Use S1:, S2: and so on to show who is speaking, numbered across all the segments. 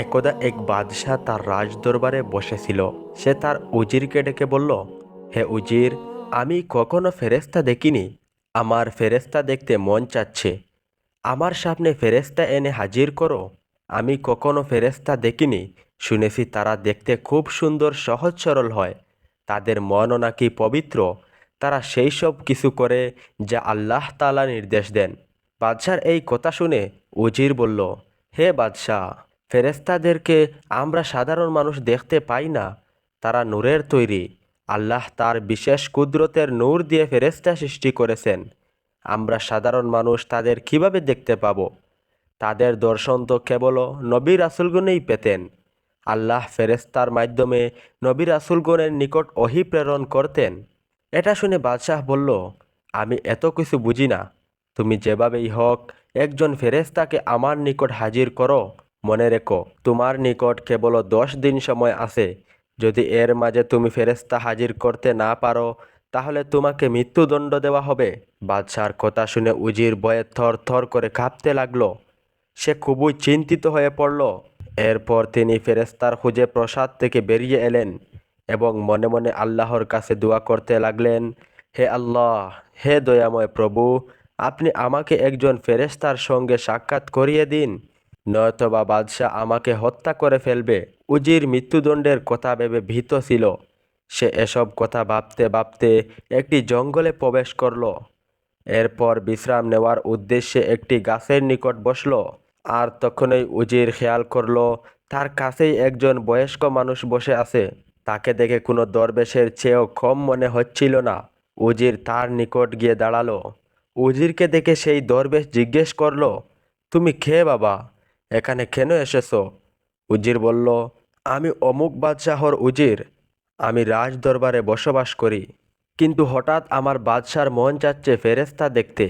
S1: একদা এক বাদশাহ তার রাজদরবারে বসেছিল। সে তার উজিরকে ডেকে বলল, হে উজির, আমি কখনো ফেরেশতা দেখিনি। আমার ফেরেশতা দেখতে মন চাচ্ছে। আমার সামনে ফেরেশতা এনে হাজির করো। আমি কখনো ফেরেশতা দেখিনি। শুনেছি তারা দেখতে খুব সুন্দর, সহজ সরল হয়। তাদের মনও নাকি পবিত্র। তারা সেই সব কিছু করে যা আল্লাহ তাআলা নির্দেশ দেন। বাদশার এই কথা শুনে উজির বলল, হে বাদশাহ, ফেরেশতাদেরকে আমরা সাধারণ মানুষ দেখতে পাই না। তারা নূরের তৈরি। আল্লাহ তার বিশেষ কুদরতের নূর দিয়ে ফেরেশতা সৃষ্টি করেছেন। আমরা সাধারণ মানুষ তাদের কিভাবে দেখতে পাবো? তাদের দর্শন তো কেবল নবী রাসূলগণই পেতেন। আল্লাহ ফেরেশতার মাধ্যমে নবী রাসূলগণের নিকট ওহী প্রেরণ করতেন। এটা শুনে বাদশাহ বলল, আমি এত কিছু বুঝি না। তুমি যেভাবেই হোক একজন ফেরেশতাকে আমার নিকট হাজির করো। মনে রেখো, তোমার নিকট কেবল 10 দিন সময় আছে। যদি এর মাঝে তুমি ফেরেশতা হাজির করতে না পারো, তাহলে তোমাকে মৃত্যুদণ্ড দেওয়া হবে। বাদশার কথা শুনে উজির ভয়ে থর থর করে কাঁপতে লাগলো। সে খুবই চিন্তিত হয়ে পড়ল। এরপর তিনি ফেরেশতার খুঁজে প্রাসাদ থেকে বেরিয়ে এলেন এবং মনে মনে আল্লাহর কাছে দোয়া করতে লাগলেন, হে আল্লাহ, হে দয়াময় প্রভু, আপনি আমাকে একজন ফেরেশতার সঙ্গে সাক্ষাৎ করিয়ে দিন, নয়তোবা বাদশাহ আমাকে হত্যা করে ফেলবে। উজির মৃত্যুদণ্ডের কথা ভেবে ভীত ছিল। সে এসব কথা ভাবতে ভাবতে একটি জঙ্গলে প্রবেশ করল। এরপর বিশ্রাম নেওয়ার উদ্দেশ্যে একটি গাছের নিকট বসল। আর তখনই উজির খেয়াল করলো তার কাছেই একজন বয়স্ক মানুষ বসে আছে। তাকে দেখে কোনো দরবেশের চেয়েও কম মনে হচ্ছিল না। উজির তার নিকট গিয়ে দাঁড়ালো। উজিরকে দেখে সেই দরবেশ জিজ্ঞেস করলো, তুমি কে বাবা? এখানে কেন এসেছো? উজির বলল, আমি অমুক বাদশাহর উজির। আমি রাজ দরবারে বসবাস করি। কিন্তু হঠাৎ আমার বাদশার মন চাচ্ছে ফেরেশতা দেখতে।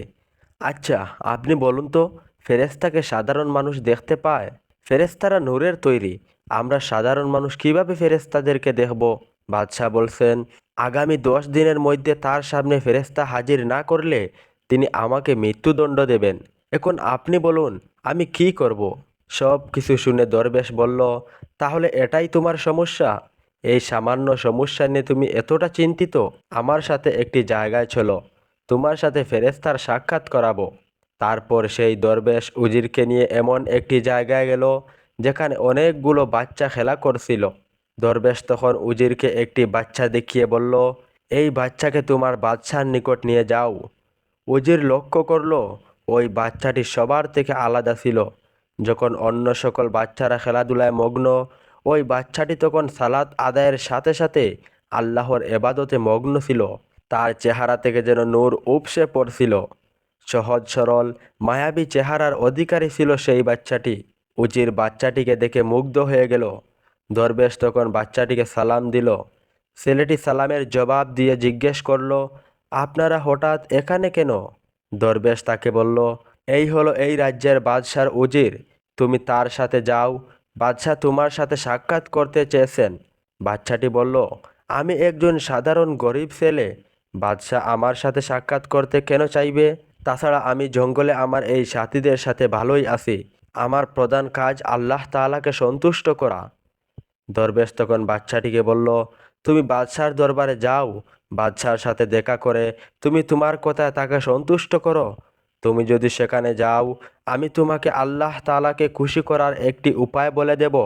S1: আচ্ছা, আপনি বলুন তো, ফেরেশতাকে সাধারণ মানুষ দেখতে পায়? ফেরেশতারা নূরের তৈরি। আমরা সাধারণ মানুষ কিভাবে ফেরেশতাদেরকে দেখব? বাদশাহ বলছেন, আগামী 10 দিনের মধ্যে তার সামনে ফেরেশতা হাজির না করলে তিনি আমাকে মৃত্যুদণ্ড দেবেন। এখন আপনি বলুন, আমি কি করব? সব কিছু শুনে দরবেশ বলল, তাহলে এটাই তোমার সমস্যা? এই সামান্য সমস্যা নিয়ে তুমি এতটা চিন্তিত? আমার সাথে একটি জায়গায় চলো, তোমার সাথে ফেরেশতার সাক্ষাৎ করাবো। তারপর সেই দরবেশ উজিরকে নিয়ে এমন একটি জায়গায় গেল যেখানে অনেকগুলো বাচ্চা খেলা করছিল। দরবেশ তখন উজিরকে একটি বাচ্চা দেখিয়ে বলল, এই বাচ্চাকে তোমার বাদশার নিকট নিয়ে যাও। উজির লক্ষ্য করল ওই বাচ্চাটি সবার থেকে আলাদা ছিল। যখন অন্য সকল বাচ্চারা খেলাধুলায় মগ্ন, ওই বাচ্চাটি তখন সালাত আদায়ের সাথে সাথে আল্লাহর এবাদতে মগ্ন ছিল। তার চেহারা থেকে যেন নূর উপসে পড়ছিল। সহজ সরল মায়াবী চেহারার অধিকারী ছিল সেই বাচ্চাটি। উজির বাচ্চাটিকে দেখে মুগ্ধ হয়ে গেল। দরবেশ তখন বাচ্চাটিকে সালাম দিল। ছেলেটি সালামের জবাব দিয়ে জিজ্ঞেস করল, আপনারা হঠাৎ এখানে কেন? দরবেশ তাকে বলল, এই হলো এই রাজ্যের বাদশার উজির। তুমি তার সাথে যাও। বাদশাহ তোমার সাথে সাক্ষাৎ করতে চেয়েছেন। বাচ্চাটি বলল, আমি একজন সাধারণ গরিব ছেলে। বাদশাহ আমার সাথে সাক্ষাৎ করতে কেন চাইবে? তাছাড়া আমি জঙ্গলে আমার এই সাথীদের সাথে ভালোই আছি। আমার প্রধান কাজ আল্লাহ তাআলাকে সন্তুষ্ট করা। দরবেশ তখন বাচ্চাটিকে বলল, তুমি বাদশার দরবারে যাও। বাদশার সাথে দেখা করে তুমি তোমার কথায় তাকে সন্তুষ্ট করো। তুমি যদি সেখানে যাও, আমি তোমাকে আল্লাহ তাআলাকে খুশি করার একটি উপায় বলে দেব।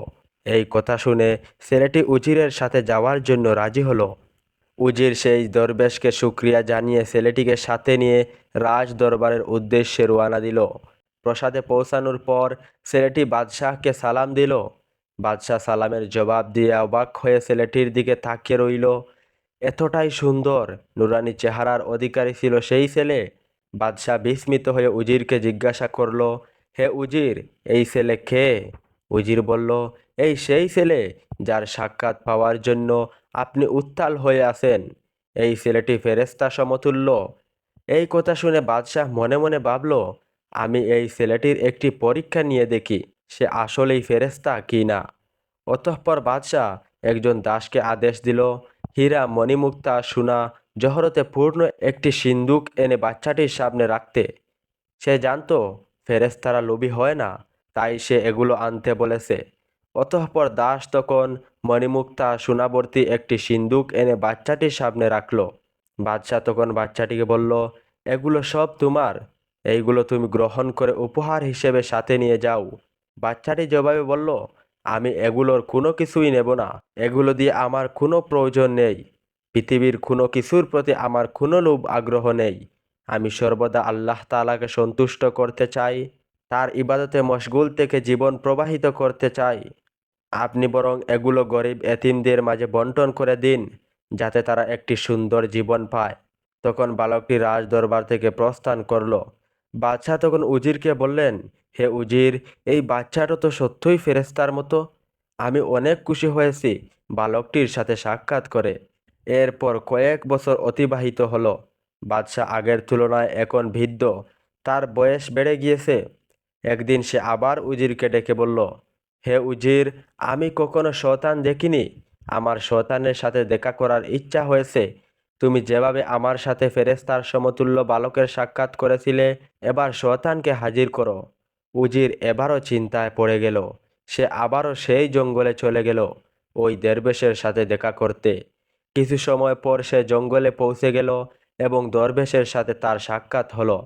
S1: এই কথা শুনে ছেলেটি উজিরের সাথে যাওয়ার জন্য রাজি হলো। উজির সেই দরবেশকে শুকরিয়া জানিয়ে ছেলেটিকে সাথে নিয়ে রাজ দরবারের উদ্দেশ্যে রওনা দিল। প্রাসাদে পৌঁছানোর পর ছেলেটি বাদশাহকে সালাম দিল। বাদশাহ সালামের জবাব দিয়ে অবাক হয়ে ছেলেটির দিকে তাকিয়ে রইল। এতটাই সুন্দর নুরানি চেহারার অধিকারী ছিল সেই ছেলে। বাদশাহ বিস্মিত হয়ে উজিরকে জিজ্ঞাসা করল, হে উজির, এই ছেলে কে? উজির বলল, এই সেই ছেলে যার সাক্ষাৎ পাওয়ার জন্য আপনি উত্তাল হয়ে আছেন। এই ছেলেটি ফেরেশতা সমতুল্য। এই কথা শুনে বাদশাহ মনে মনে ভাবল, আমি এই ছেলেটির একটি পরীক্ষা নিয়ে দেখি সে আসলেই ফেরেশতা কি না। অতঃপর বাদশাহ একজন দাসকে আদেশ দিল, হীরা, মণিমুক্তা, সোনা, জহরতে পূর্ণ একটি সিন্দুক এনে বাচ্চাটির সামনে রাখতে। সে জানতো ফেরেশতারা লোভী হয় না, তাই সে এগুলো আনতে বলেছে। অতঃপর দাস তখন মণিমুক্তা সোনাবর্তী একটি সিন্দুক এনে বাচ্চাটির সামনে রাখল। বাদশাহ তখন বাচ্চাটিকে বলল, এগুলো সব তোমার, এইগুলো তুমি গ্রহণ করে উপহার হিসেবে সাথে নিয়ে যাও। বাচ্চাটি জবাবে বলল, আমি এগুলোর কোনো কিছুই নেব না, এগুলো দিয়ে আমার কোনো প্রয়োজন নেই, পৃথিবীর কোনো কিছুর প্রতি আমার কোনো লোভ আগ্রহ নেই। আমি সর্বদা আল্লাহ তাআলাকে সন্তুষ্ট করতে চাই, তার ইবাদতে মশগুল থেকে জীবন প্রবাহিত করতে চাই। আপনি বরং এগুলো গরিব এতিমদের মাঝে বন্টন করে দিন, যাতে তারা একটি সুন্দর জীবন পায়। তখন বালকটি রাজ দরবার থেকে প্রস্থান করল। বাদশাহ তখন উজিরকে বললেন, হে উজির, এই বাচ্চাটা তো সত্যই ফেরেশতার মতো। আমি অনেক খুশি হয়েছি বালকটির সাথে সাক্ষাৎ করে। এরপর কয়েক বছর অতিবাহিত হলো। বাদশাহ আগের তুলনায় এখন বৃদ্ধ, তার বয়স বেড়ে গিয়েছে। একদিন সে আবার উজিরকে ডেকে বলল, হে উজির, আমি কখনো শয়তান দেখিনি, আমার শয়তানের সাথে দেখা করার ইচ্ছা হয়েছে। তুমি যেভাবে আমার সাথে ফেরেশতার সমতুল্য বালকের সাক্ষাৎ করেছিলে, এবার শয়তানকে হাজির করো। উজির এবারও চিন্তায় পড়ে গেল। সে আবারও সেই জঙ্গলে চলে গেল ওই দরবেশের সাথে দেখা করতে। কিছু সময় পর সে জঙ্গলে পৌঁছে গেল এবং দরবেশের সাথে তার সাক্ষাৎ হলো।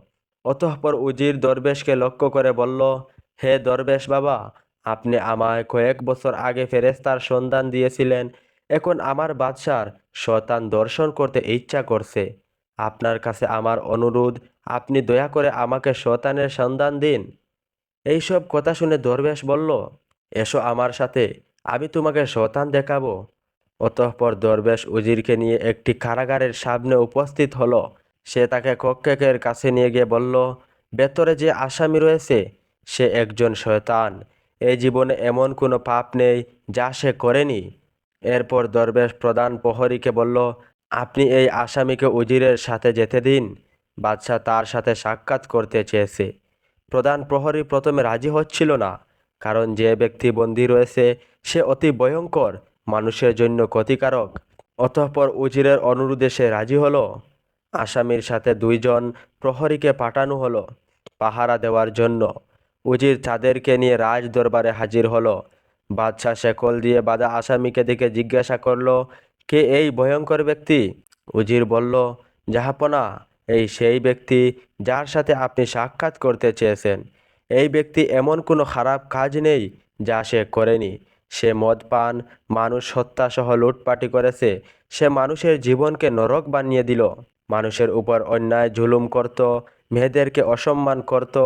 S1: অতঃপর উজির দরবেশকে লক্ষ্য করে বলল, হে দরবেশ বাবা, আপনি আমায় কয়েক বছর আগে ফেরেশতার সন্ধান দিয়েছিলেন। এখন আমার বাদশার শয়তান দর্শন করতে ইচ্ছা করছে। আপনার কাছে আমার অনুরোধ, আপনি দয়া করে আমাকে শয়তানের সন্ধান দিন। এইসব কথা শুনে দরবেশ বলল, এসো আমার সাথে, আমি তোমাকে শয়তান দেখাবো। অতঃপর দরবেশ উজিরকে নিয়ে একটি কারাগারের সামনে উপস্থিত হলো। সে তাকে কক্ষের কাছে নিয়ে গিয়ে বলল, ভেতরে যে আসামি রয়েছে সে একজন শয়তান। এই জীবনে এমন কোনো পাপ নেই যা সে করেনি। এরপর দরবেশ প্রধান প্রহরীকে বলল, আপনি এই আসামিকে উজিরের সাথে যেতে দিন, বাদশাহ তার সাথে সাক্ষাৎ করতে চেয়েছে। প্রধান প্রহরী প্রথমে রাজি হচ্ছিল না, কারণ যে ব্যক্তি বন্দী রয়েছে সে অতি ভয়ঙ্কর, মানুষের জন্য ক্ষতিকারক। অতঃপর উজিরের অনুরোধে সে রাজি হলো। আসামির সাথে দুইজন প্রহরীকে পাঠানো হলো পাহারা দেওয়ার জন্য। উজির তাদেরকে নিয়ে রাজ দরবারে হাজির হলো। বাদশাহ শেকল দিয়ে বাঁধা আসামিকে দেখে জিজ্ঞাসা করলো, কে এই ভয়ঙ্কর ব্যক্তি? উজির বলল, জাহাপনা, এই সেই ব্যক্তি যার সাথে আপনি সাক্ষাৎ করতে চেয়েছেন। এই ব্যক্তি এমন কোনো খারাপ কাজ নেই যা সে করেনি। সে মদ পান, মানুষ হত্যা সহ লুটপাটি করেছে। সে মানুষের জীবনকে নরক বানিয়ে দিল, মানুষের উপর অন্যায় জুলুম করত, মেয়েদেরকে অসম্মান করত,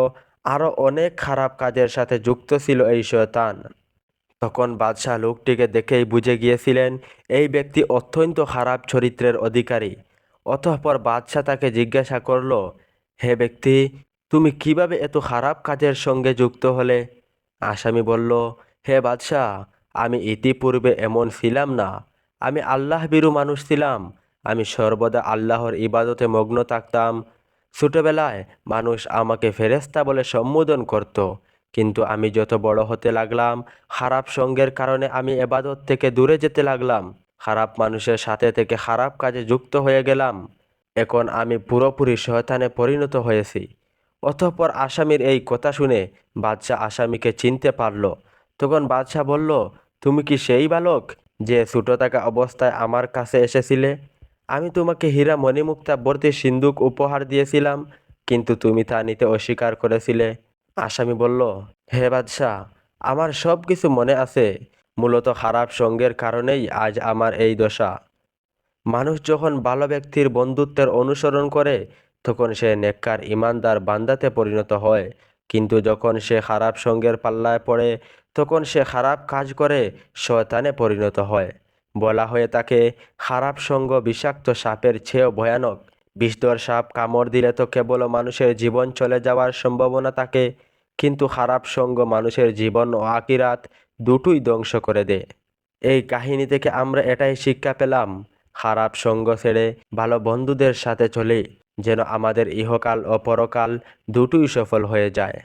S1: আরও অনেক খারাপ কাজের সাথে যুক্ত ছিল এই শয়তান। তখন বাদশাহ লোকটিকে দেখেই বুঝে গিয়েছিলেন এই ব্যক্তি অত্যন্ত খারাপ চরিত্রের অধিকারী। অতঃপর বাদশাহ তাকে জিজ্ঞাসা করল, হে ব্যক্তি, তুমি কিভাবে এত খারাপ কাজের সঙ্গে যুক্ত হলে? আসামি বলল, হে বাদশাহ, আমি ইতিপূর্বে এমন ছিলাম না। আমি আল্লাহ ভীরু মানুষ ছিলাম। আমি সর্বদা আল্লাহর ইবাদতে মগ্ন থাকতাম। ছোটবেলায় মানুষ আমাকে ফেরেশতা বলে সম্বোধন করত, কিন্তু আমি যত বড় হতে লাগলাম, খারাপ সঙ্গের কারণে আমি এবাদত থেকে দূরে যেতে লাগলাম। খারাপ মানুষের সাথে থেকে খারাপ কাজে যুক্ত হয়ে গেলাম। এখন আমি পুরোপুরি শয়তানে পরিণত হয়েছি। অতঃপর আসামির এই কথা শুনে বাদশাহ আসামিকে চিনতে পারল। তখন বাদশাহ বলল, তুমি কি সেই বালক যে ছোট থাকা অবস্থায় আমার কাছে এসেছিলে? আমি তোমাকে হীরা মণিমুক্তা ভর্তি সিন্দুক উপহার দিয়েছিলাম, কিন্তু তুমি তা নিতে অস্বীকার করেছিলে। আসামি বলল, হে বাদশাহ, আমার সব কিছু মনে আছে। মূলত খারাপ সঙ্গের কারণেই আজ আমার এই দশা। মানুষ যখন ভালো ব্যক্তির বন্ধুত্বের অনুসরণ করে তখন সে নেককার ইমানদার বান্দাতে পরিণত হয়, কিন্তু যখন সে খারাপ সঙ্গের পাল্লায় পড়ে তখন সে খারাপ কাজ করে শয়তানে পরিণত হয়। বলা হয়ে থাকে, খারাপ সঙ্গ বিষাক্ত সাপের চেয়েও ভয়ানক। বিষধর সাপ কামড় দিলে তো কেবল মানুষের জীবন চলে যাওয়ার সম্ভাবনা থাকে, কিন্তু খারাপ সঙ্গ মানুষের জীবন ও আখিরাত দুটোই ধ্বংস করে দেয়। এই কাহিনী থেকে আমরা এটাই শিক্ষা পেলাম, খারাপ সঙ্গ ছেড়ে ভালো বন্ধুদের সাথে চলে যেন আমাদের ইহকাল ও পরকাল দুটোই সফল হয়ে যায়।